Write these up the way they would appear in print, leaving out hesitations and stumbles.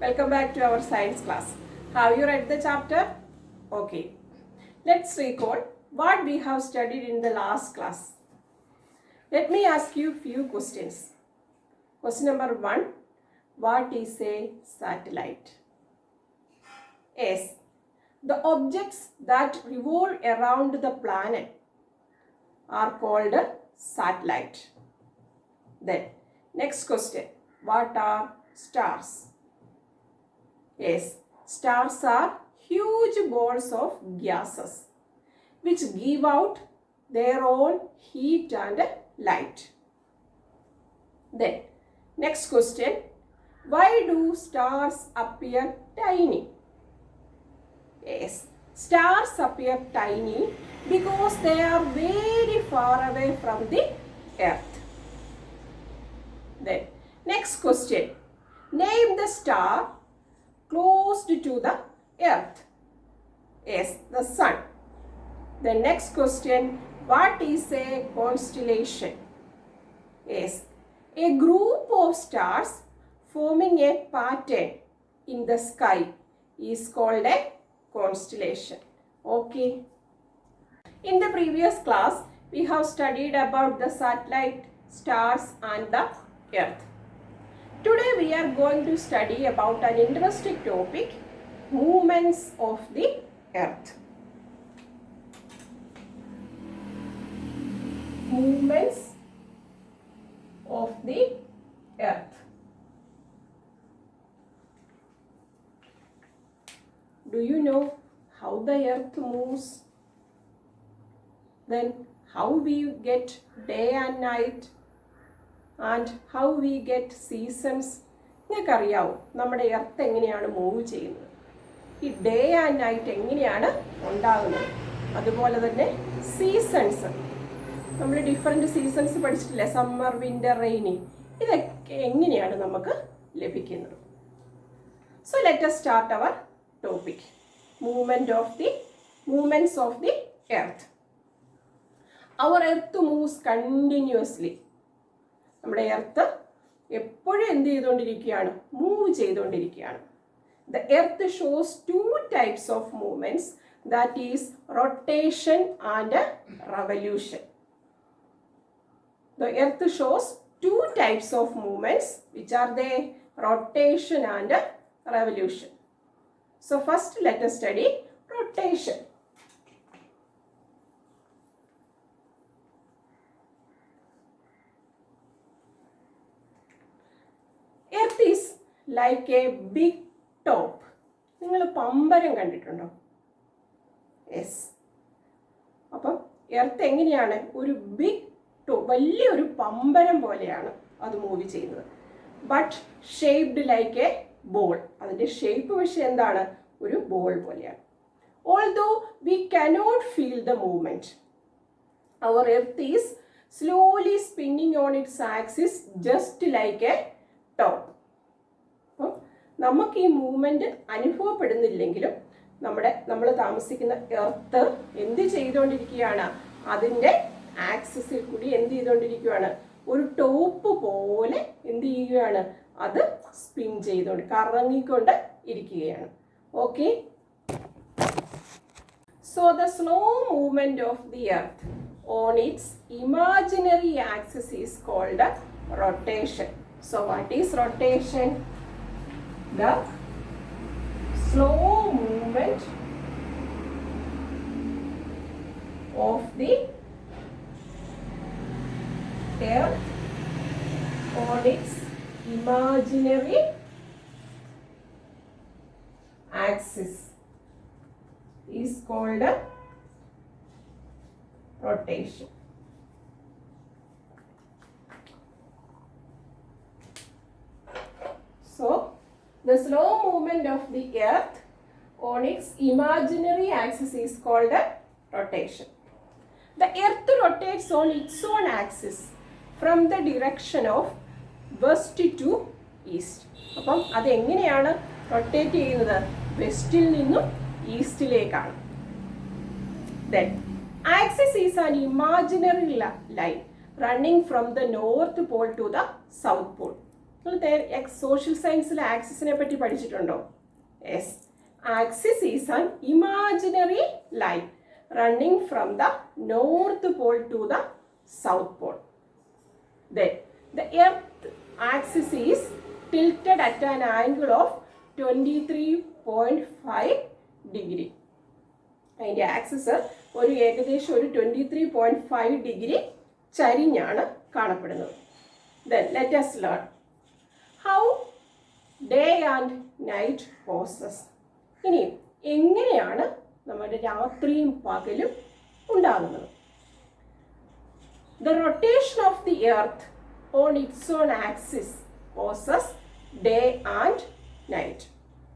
Welcome back to our science class. Have you read the chapter? Okay. Let's recall what we have studied in the last class. Let me ask you few questions. Question number 1. What is a satellite? Yes. The objects that revolve around the planet are called satellite. Then, next question. What are stars? Yes, stars are huge balls of gases which give out their own heat and light. Then, next question. Why do stars appear tiny? Yes, stars appear tiny because they are very far away from the earth. Then, next question. Name the star close to the earth. Yes, the sun. The next question. What is a constellation? Yes, a group of stars forming a pattern in the sky is called a constellation. Okay. In the previous class, we have studied about the satellite, stars and the earth. Today we are going to study about an interesting topic, movements of the earth. Movements of the earth. Do you know how the earth moves? Then how we get day and night? And how we get seasons? നിങ്ങൾക്കറിയാവോ നമ്മുടെ earth എങ്ങനെയാണ് move ചെയ്യുന്നത്? ഈ day and night എങ്ങനെയാണ് ഉണ്ടാകുന്നത്? അതുപോലെ തന്നെ seasons, നമ്മൾ different seasons പഠിച്ചിട്ടില്ലേ? Summer, winter, rainy. ഇതൊക്കെ എങ്ങനെയാണ് നമുക്ക് ലഭിക്കുന്നത്? So let us start our topic. Movements of the earth. Our earth moves continuously. നമ്മുടെ എർത്ത് എപ്പോഴും എന്ത് ചെയ്തുകൊണ്ടിരിക്കുകയാണ്? മൂവ് ചെയ്തുകൊണ്ടിരിക്കുകയാണ്. The earth shows two types of movements, that is rotation and revolution. The earth shows two types of movements, which are the rotation and revolution. So first let us study rotation. Earth is like a big top. നിങ്ങൾ പമ്പരം കണ്ടിട്ടുണ്ടോ? Yes. അപ്പം earth എങ്ങനെയാണ്? ഒരു big top, വലിയൊരു പമ്പരം പോലെയാണ് അത് മൂവ് ചെയ്യുന്നത്. But shaped like a ball. അതിൻ്റെ ഷേപ്പ് പക്ഷേ എന്താണ്? ഒരു ബോൾ പോലെയാണ്. Although we cannot feel the movement, our earth is slowly spinning on its axis just like a top. അപ്പം നമുക്ക് ഈ മൂവ്മെൻറ്റ് അനുഭവപ്പെടുന്നില്ലെങ്കിലും നമ്മൾ താമസിക്കുന്ന എർത്ത് എന്ത് ചെയ്തുകൊണ്ടിരിക്കുകയാണ്? അതിൻ്റെ ആക്സിസിൽ കൂടി എന്ത് ചെയ്തുകൊണ്ടിരിക്കുകയാണ്? ഒരു ടോപ്പ് പോലെ എന്ത് ചെയ്യുകയാണ്? അത് സ്പിൻ ചെയ്തുകൊണ്ട് കറങ്ങിക്കൊണ്ട് ഇരിക്കുകയാണ്. Okay. So the slow movement of the earth on its imaginary axis is called rotation. So what is rotation? The slow movement of the earth on its imaginary axis is called a rotation. So, the slow movement of the earth on its imaginary axis is called a rotation. The earth rotates on its own axis from the direction of west to east. അപ്പം അത് എങ്ങനെയാണ് rotate ചെയ്യുന്നത്? വെസ്റ്റിൽ നിന്നും ഈസ്റ്റിലേക്കാണ്. Then, axis is an imaginary line running from the north pole to the south pole. നിങ്ങൾ social സയൻസിൽ ആക്സിസിനെ പറ്റി പഠിച്ചിട്ടുണ്ടോ? Yes. Axis is an imaginary line running from the north pole to the south pole. Then the earth axis is tilted at an angle of 23.5 degree. അതിൻ്റെ axis ഒരു ഏകദേശം ഒരു 23.5 degree ചരിഞ്ഞാണ് കാണപ്പെടുന്നത്. Then let us learn how day and night poses. ഇനി എങ്ങനെയാണ് നമ്മുടെ രാത്രിയും പകലും ഉണ്ടാകുന്നത്? The rotation of the earth on its own axis causes day and night.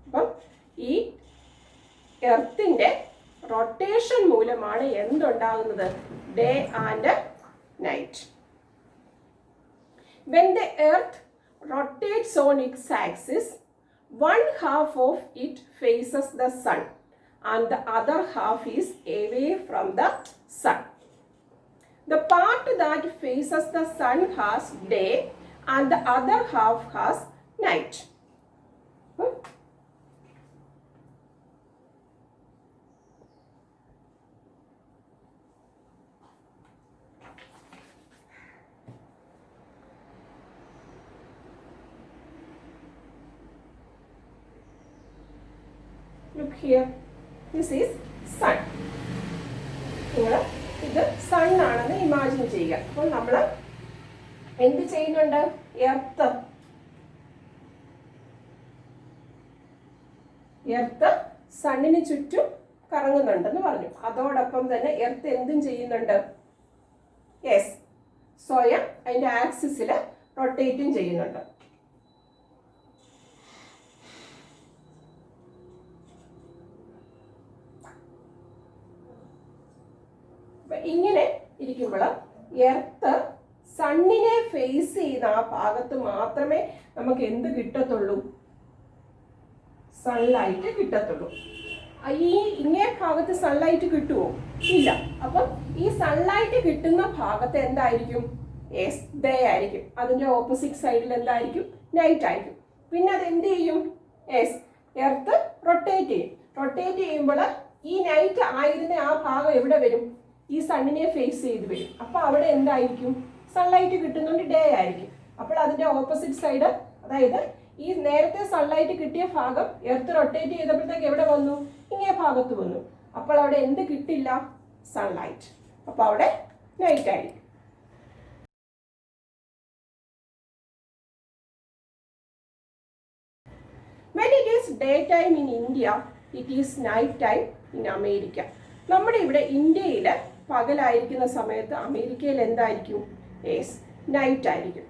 അപ്പം ഈ എർത്തിൻ്റെ റൊട്ടേഷൻ മൂലമാണ് എന്തുണ്ടാകുന്നത്? Day and night. When the earth rotates on its axis, one half of it faces the sun and the other half is away from the sun. The part that faces the sun has day and the other half has night. Look here, this is sun. ഇത് sun ആണെന്ന് imagine ചെയ്യുക. അപ്പോൾ നമ്മൾ എന്ത് ചെയ്യുന്നുണ്ട്? Earth സണ്ണിന് ചുറ്റും കറങ്ങുന്നുണ്ടെന്ന് പറഞ്ഞു. അതോടൊപ്പം തന്നെ എർത്ത് എന്തും ചെയ്യുന്നുണ്ട്? യെസ്, സ്വയം അതിൻ്റെ ആക്സിസിൽ റൊട്ടേറ്റും ചെയ്യുന്നുണ്ട്. ഇങ്ങനെ ഇരിക്കുമ്പോൾ എർത്ത് സണ്ണിനെ ഫേസ് ചെയ്യുന്ന ആ ഭാഗത്ത് മാത്രമേ നമുക്ക് എന്ത് കിട്ടത്തുള്ളൂ? സൺലൈറ്റ് കിട്ടത്തുള്ളൂ. ഈ ഇങ്ങേ ഭാഗത്ത് സൺലൈറ്റ് കിട്ടുമോ? ഇല്ല. അപ്പം ഈ സൺലൈറ്റ് കിട്ടുന്ന ഭാഗത്ത് എന്തായിരിക്കും? യെസ്, ഡേ ആയിരിക്കും. അതിൻ്റെ ഓപ്പോസിറ്റ് സൈഡിൽ എന്തായിരിക്കും? നൈറ്റ് ആയിരിക്കും. പിന്നെ അത് എന്ത് ചെയ്യും? യെസ്, എർത്ത് റൊട്ടേറ്റ് ചെയ്യും. റൊട്ടേറ്റ് ചെയ്യുമ്പോൾ ഈ നൈറ്റ് ആയിരുന്ന ആ ഭാഗം എവിടെ വരും? ഈ സണ്ണിനെ ഫേസ് ചെയ്ത് വരും. അപ്പോൾ അവിടെ എന്തായിരിക്കും? സൺലൈറ്റ് കിട്ടുന്നുണ്ട്, ഡേ ആയിരിക്കും. അപ്പോൾ അതിൻ്റെ ഓപ്പോസിറ്റ് സൈഡ്, അതായത് ഈ നേരത്തെ സൺലൈറ്റ് കിട്ടിയ ഭാഗം എർത്ത് റൊട്ടേറ്റ് ചെയ്തപ്പോഴത്തേക്ക് എവിടെ വന്നു? ഇങ്ങേ ഭാഗത്ത് വന്നു. അപ്പോൾ അവിടെ എന്ത് കിട്ടില്ല? സൺലൈറ്റ്. അപ്പോൾ അവിടെ നൈറ്റ് ആയിരിക്കും. When it is daytime in India, it is night time in America. നമ്മുടെ ഇവിടെ ഇന്ത്യയിൽ പകലായിരിക്കുന്ന സമയത്ത് അമേരിക്കയിൽ എന്തായിരിക്കും? യെസ്, നൈറ്റ് ആയിരിക്കും.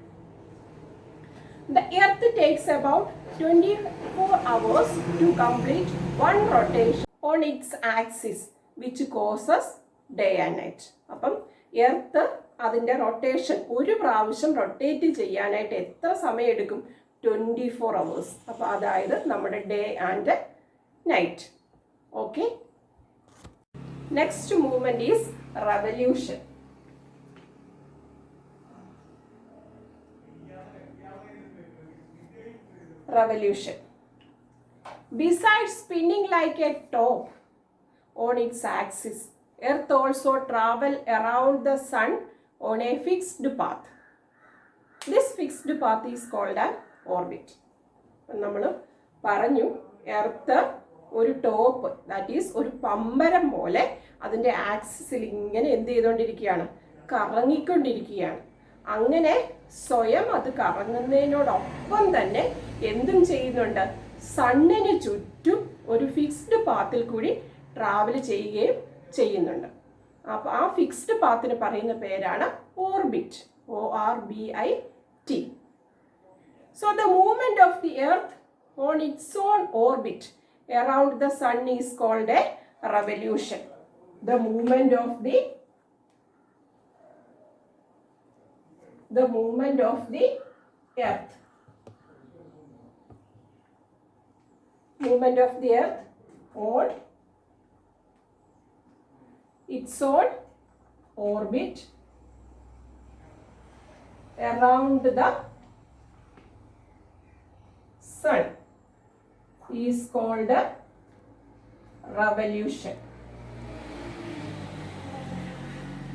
The earth takes about 24 hours to complete one rotation on its axis, which causes day and night. അപ്പം earth അതിൻ്റെ rotation ഒരു പ്രാവശ്യം റൊട്ടേറ്റ് ചെയ്യാനായിട്ട് എത്ര സമയം എടുക്കും? 24 hours. അപ്പോൾ അതായത് നമ്മുടെ day and night. Okay. Next movement is revolution. Revolution. Besides spinning like a top on its axis, Earth also travels around the sun on a fixed path. This fixed path is called an orbit. നമ്മൾ പറഞ്ഞു earth ഒരു top, that is ഒരു പമ്പരം പോലെ അതിൻ്റെ ആക്സിസിൽ ഇങ്ങനെ എന്ത് ചെയ്തുകൊണ്ടിരിക്കുകയാണ്? കറങ്ങിക്കൊണ്ടിരിക്കുകയാണ്. അങ്ങനെ സ്വയം അത് കറങ്ങുന്നതിനോടൊപ്പം തന്നെ എന്തും ചെയ്യുന്നുണ്ട്? സണ്ണിന് ചുറ്റും ഒരു ഫിക്സ്ഡ് പാത്തിൽ കൂടി ട്രാവൽ ചെയ്യുകയും ചെയ്യുന്നുണ്ട്. അപ്പോൾ ആ ഫിക്സ്ഡ് പാത്തിന് പറയുന്ന പേരാണ് orbit. ORBIT. So the movement of the earth on its own orbit around the sun is called a revolution. The movement of the earth. Movement of the earth on its own orbit around the sun is called a revolution.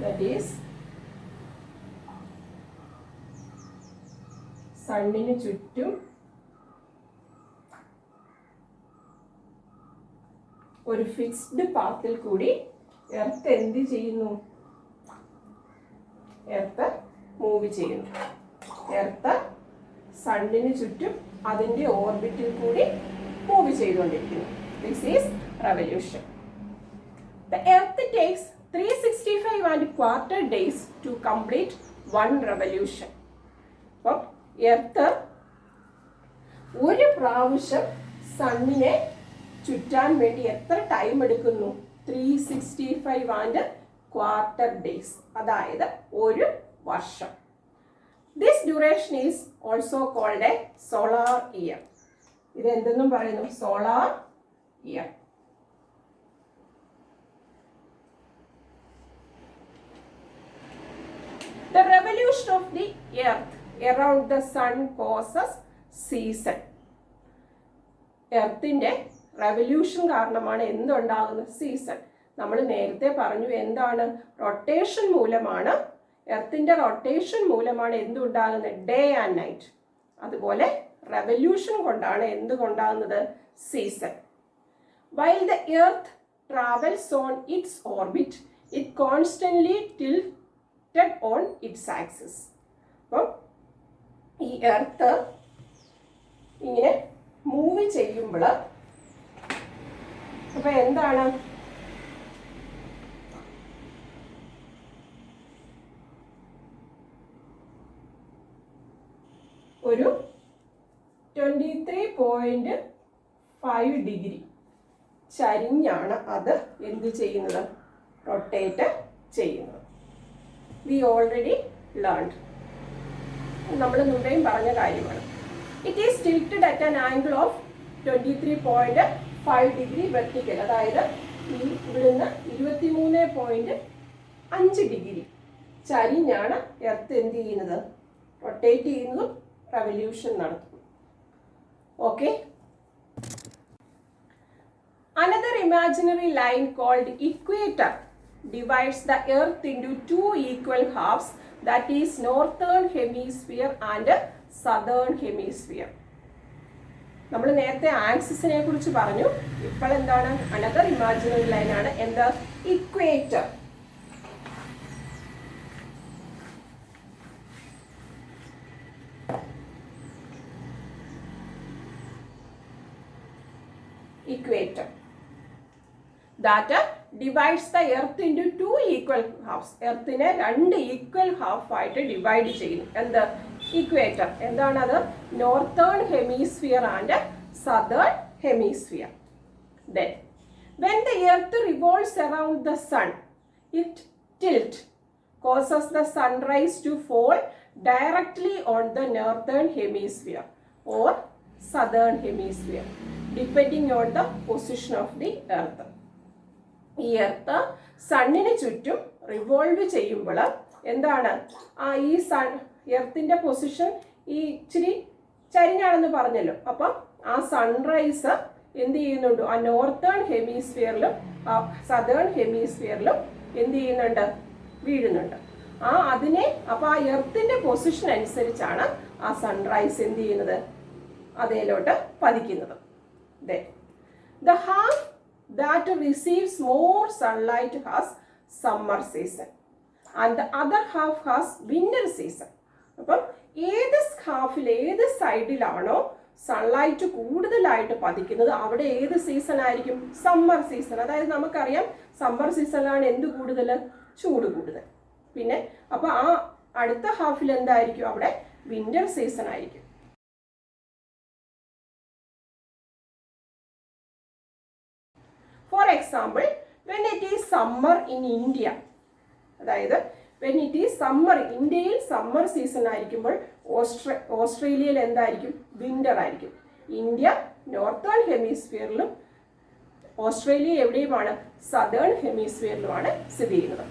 That is, സണ്ണിന് ചുറ്റും ഒരു fixed പാത്തിൽ കൂടി earth എന്ത് ചെയ്യുന്നു? Earth move ചെയ്യുന്നു. Earth സണ്ണിന് ചുറ്റും അതിൻ്റെ ഓർബിറ്റിൽ കൂടി move ചെയ്തുകൊണ്ടിരിക്കുന്നു. This is revolution. The earth takes 365 days to complete one revolution. അപ്പോൾ എർത്ത് ഒരു പ്രാവശ്യം സണ്ണിനെ ചുറ്റാൻ വേണ്ടി എത്ര ടൈം എടുക്കുന്നു? 365 days, അതായത് ഒരു വർഷം. This duration is also called a solar year. ഇത് എന്തെന്നും പറയുന്നു? Solar year. The revolution of the earth around the sun causes season. എർത്തിന്റെ റെവല്യൂഷൻ കാരണമാണ് എന്തുണ്ടാകുന്നത്? സീസൺ. നമ്മൾ നേരത്തെ പറഞ്ഞു എന്താണ്? റൊട്ടേഷൻ മൂലമാണ്, എർത്തിന്റെ റൊട്ടേഷൻ മൂലമാണ് എന്തുണ്ടാകുന്നത്? Day and night. അതുപോലെ റെവല്യൂഷൻ കൊണ്ടാണ് എന്തുകൊണ്ടാകുന്നത്? Season. While the earth travels on its orbit, it constantly tilted on its axis. അപ്പം ഈ എർത്ത് ഇങ്ങനെ മൂവ് ചെയ്യുമ്പോൾ അപ്പൊ എന്താണ്? ഒരു 23.5 ഡിഗ്രി ചരിഞ്ഞാണ് അത് എന്ത് ചെയ്യുന്നത്? റൊട്ടേറ്റ് ചെയ്യുന്നത്. We already learned. നമ്മൾ മുമ്പേയും പറഞ്ഞ കാര്യമാണ്. It is tilted at an angle of 23.5 degree vertical. അതായത് ഈ ഇവിടുന്ന് 23.5 ഡിഗ്രി ചരിഞ്ഞാണ് എർത്ത് എന്ത് ചെയ്യുന്നത്? റൊട്ടേറ്റ് ചെയ്യുന്നതും റെവല്യൂഷൻ നടത്തുന്നു. Okay. Another imaginary line called equator divides the earth into two equal halves, that is northern hemisphere and southern hemisphere. നമ്മൾ നേരത്തെ ആക്സിസിനെ കുറിച്ച് പറഞ്ഞു. ഇപ്പോൾ എന്താണ്? അനദർ ഇമാജിനറി ലൈൻ ആണ്. എന്താ? Equator. Equator that divides the earth into two equal halves. എർത്തിനെ രണ്ട് equal half ആയിട്ട് ഡിവൈഡ് ചെയ്യുന്നു. എന്ത്? ഇക്വേറ്റർ. എന്താണത്? Northern hemisphere and southern hemisphere. Then when the earth revolves around the sun, it tilt causes the sunrise to fall directly on the northern hemisphere or southern hemisphere, depending on the position of the earth. ഈ earth സണ്ണിന് ചുറ്റും revolve ചെയ്യുമ്പോൾ എന്താണ്? ഈ എർത്തിന്റെ position ഈ ഇച്ചിരി ചരിഞ്ഞാണെന്ന് പറഞ്ഞല്ലോ. അപ്പം ആ സൺറൈസ് എന്ത് ചെയ്യുന്നുണ്ട്? ആ നോർത്തേൺ ഹെമിസ്ഫിയറിലും ആ സദേൺ ഹെമിസ്ഫിയറിലും എന്ത് ചെയ്യുന്നുണ്ട്? വീഴുന്നുണ്ട്. അതിനെ അപ്പോൾ ആ എർത്തിന്റെ പൊസിഷൻ അനുസരിച്ചാണ് ആ സൺറൈസ് എന്ത് ചെയ്യുന്നത്? അതേലോട്ട് പതിക്കുന്നത്. The half that receives more sunlight has summer season and the other half has winter season. അപ്പം ഏത് ഹാഫിൽ, ഏത് സൈഡിലാണോ സൺലൈറ്റ് കൂടുതലായിട്ട് പതിക്കുന്നത് അവിടെ ഏത് സീസൺ ആയിരിക്കും? Summer season. അതായത് നമുക്കറിയാം സമ്മർ സീസണിലാണ് എന്ത് കൂടുതൽ? ചൂട് കൂടുതൽ. പിന്നെ അപ്പോൾ ആ അടുത്ത ഹാഫിൽ എന്തായിരിക്കും? അവിടെ വിന്റർ സീസൺ ആയിരിക്കും. For example, when it is summer in India, അതായത് when it is summer, ഇന്ത്യയിൽ സമ്മർ സീസൺ ആയിരിക്കുമ്പോൾ ഓസ്ട്രേലിയയിൽ എന്തായിരിക്കും? വിന്റർ ആയിരിക്കും. ഇന്ത്യ നോർത്തേൺ ഹെമിസ്ഫിയറിലും ഓസ്ട്രേലിയ എവിടെയുമാണ്? സദേൺ ഹെമിസ്ഫിയറിലുമാണ് സ്ഥിതി ചെയ്യുന്നത്.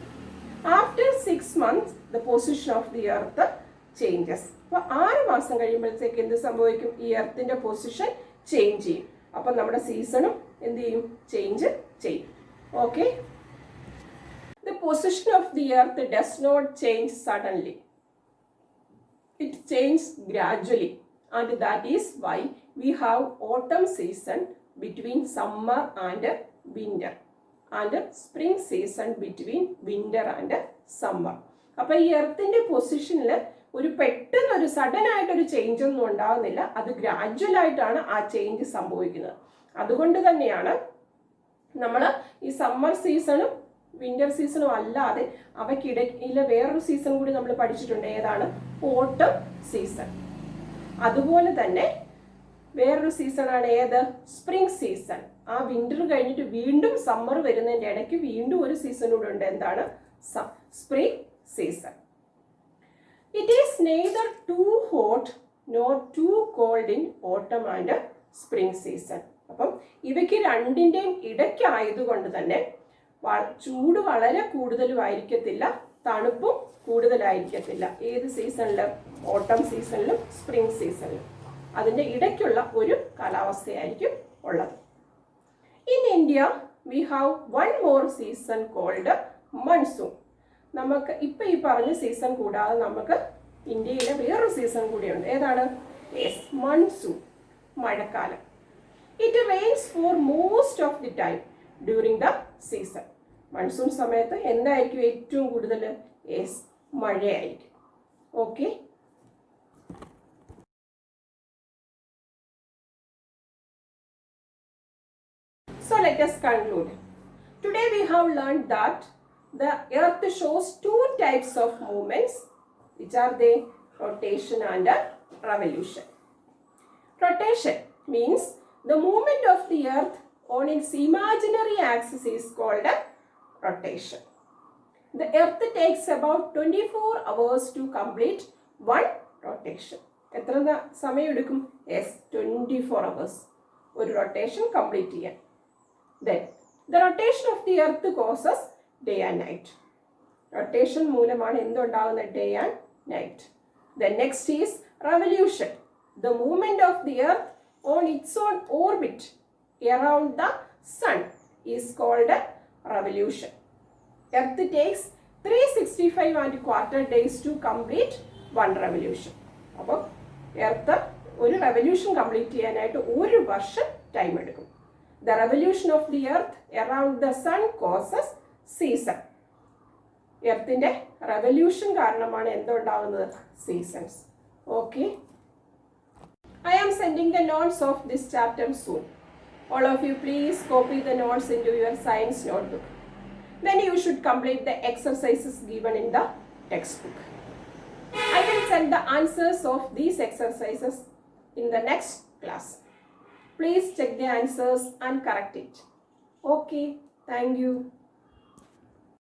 After 6 months, the position of the earth changes. അപ്പോൾ 6 മാസം കഴിയുമ്പോഴത്തേക്ക് എന്ത് സംഭവിക്കും? ഈ എർത്തിന്റെ പൊസിഷൻ ചേഞ്ച് ചെയ്യും. അപ്പം നമ്മുടെ സീസണും എന്ത് ചെയ്യും? ചേഞ്ച് ചെയ്യും. Okay. The position of the earth does not change suddenly. It changes gradually, and that is why we have autumn season between summer and winter, and spring season between winter and summer. അപ്പോൾ ഈ എർത്തിന്റെ പൊസിഷനിൽ ഒരു പെട്ടെന്ന് ഒരു sudden ആയിട്ടൊരു change ഒന്നും ഉണ്ടാകുന്നില്ല. അത് ഗ്രാജുവൽ ആയിട്ടാണ് ആ ചേഞ്ച് സംഭവിക്കുന്നത്. അതുകൊണ്ട് തന്നെയാണ് നമ്മൾ ഈ സമ്മർ സീസണും വിന്റർ സീസണും അല്ലാതെ അവയ്ക്കിടയിലെ വേറൊരു സീസൺ കൂടി നമ്മൾ പഠിച്ചിട്ടുണ്ട്. ഏതാണ്? ഓട്ടം സീസൺ. അതുപോലെ തന്നെ വേറൊരു സീസണാണ് ഏത്? Spring season. ആ വിന്റർ കഴിഞ്ഞിട്ട് വീണ്ടും സമ്മർ വരുന്നതിൻ്റെ ഇടയ്ക്ക് വീണ്ടും ഒരു സീസൺ കൂടെ ഉണ്ട്. എന്താണ്? Spring season. It is neither too hot nor too cold in autumn and spring season. അപ്പം ഇവയ്ക്ക് രണ്ടിൻ്റെയും ഇടയ്ക്കായതുകൊണ്ട് തന്നെ ചൂട് വളരെ കൂടുതലും ആയിരിക്കത്തില്ല, തണുപ്പും കൂടുതലായിരിക്കത്തില്ല. ഏത് സീസണിലും? ഓട്ടം സീസണിലും സ്പ്രിംഗ് സീസണിലും. അതിൻ്റെ ഇടയ്ക്കുള്ള ഒരു കാലാവസ്ഥയായിരിക്കും ഉള്ളത്. In India we have one more season cold monsoon. നമുക്ക് ഇപ്പം ഈ പറഞ്ഞ സീസൺ കൂടാതെ നമുക്ക് ഇന്ത്യയിലെ വേറൊരു സീസൺ കൂടിയുണ്ട്. ഏതാണ്? യെസ്, മൺസൂൺ, മഴക്കാലം. It rains for most of the time during the season. Monsoon സമയത്ത് എന്തായിരിക്കും ഏറ്റവും കൂടുതൽ? യെസ്, മഴയായിരിക്കും. Okay. So let us conclude. Today we have learned that the earth shows two types of movements. Which are they? Rotation and revolution. Rotation means the movement of the earth on its imaginary axis is called a rotation. The earth takes about 24 hours to complete one rotation. എത്ര സമയം എടുക്കും? Yes, 24 hours ഒരു rotation complete ചെയ്യാൻ. Then the rotation of the earth causes day and night. Rotation മൂലമാണ് എന്തുണ്ടാകുന്നത്? Day and night. Then next is revolution. The movement of the earth on its own orbit around the sun is called a revolution. Earth takes 365 and quarter days to complete one revolution. അപ്പോൾ earth ഒരു revolution complete ചെയ്യാനായിട്ട് 1 വർഷം time എടുക്കും. The revolution of the earth around the sun causes season. എർത്തിന്റെ revolution കാരണമാണ് എന്തുണ്ടാവുന്നത്? Seasons. Okay. I am sending the notes of this chapter soon. All of you please copy the notes into your science notebook. Then you should complete the exercises given in the textbook. I will send the answers of these exercises in the next class. Please check the answers and correct it. Okay, thank you.